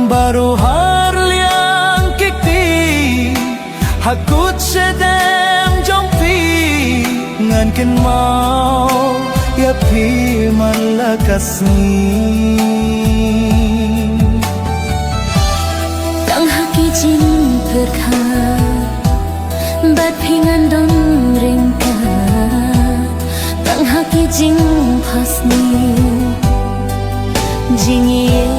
Baru harliang kikti hakut sedem jompi ngan ken mau ya pi malakasni tang haki jin perkha bat pingan don ringka tang haki jing pasni jing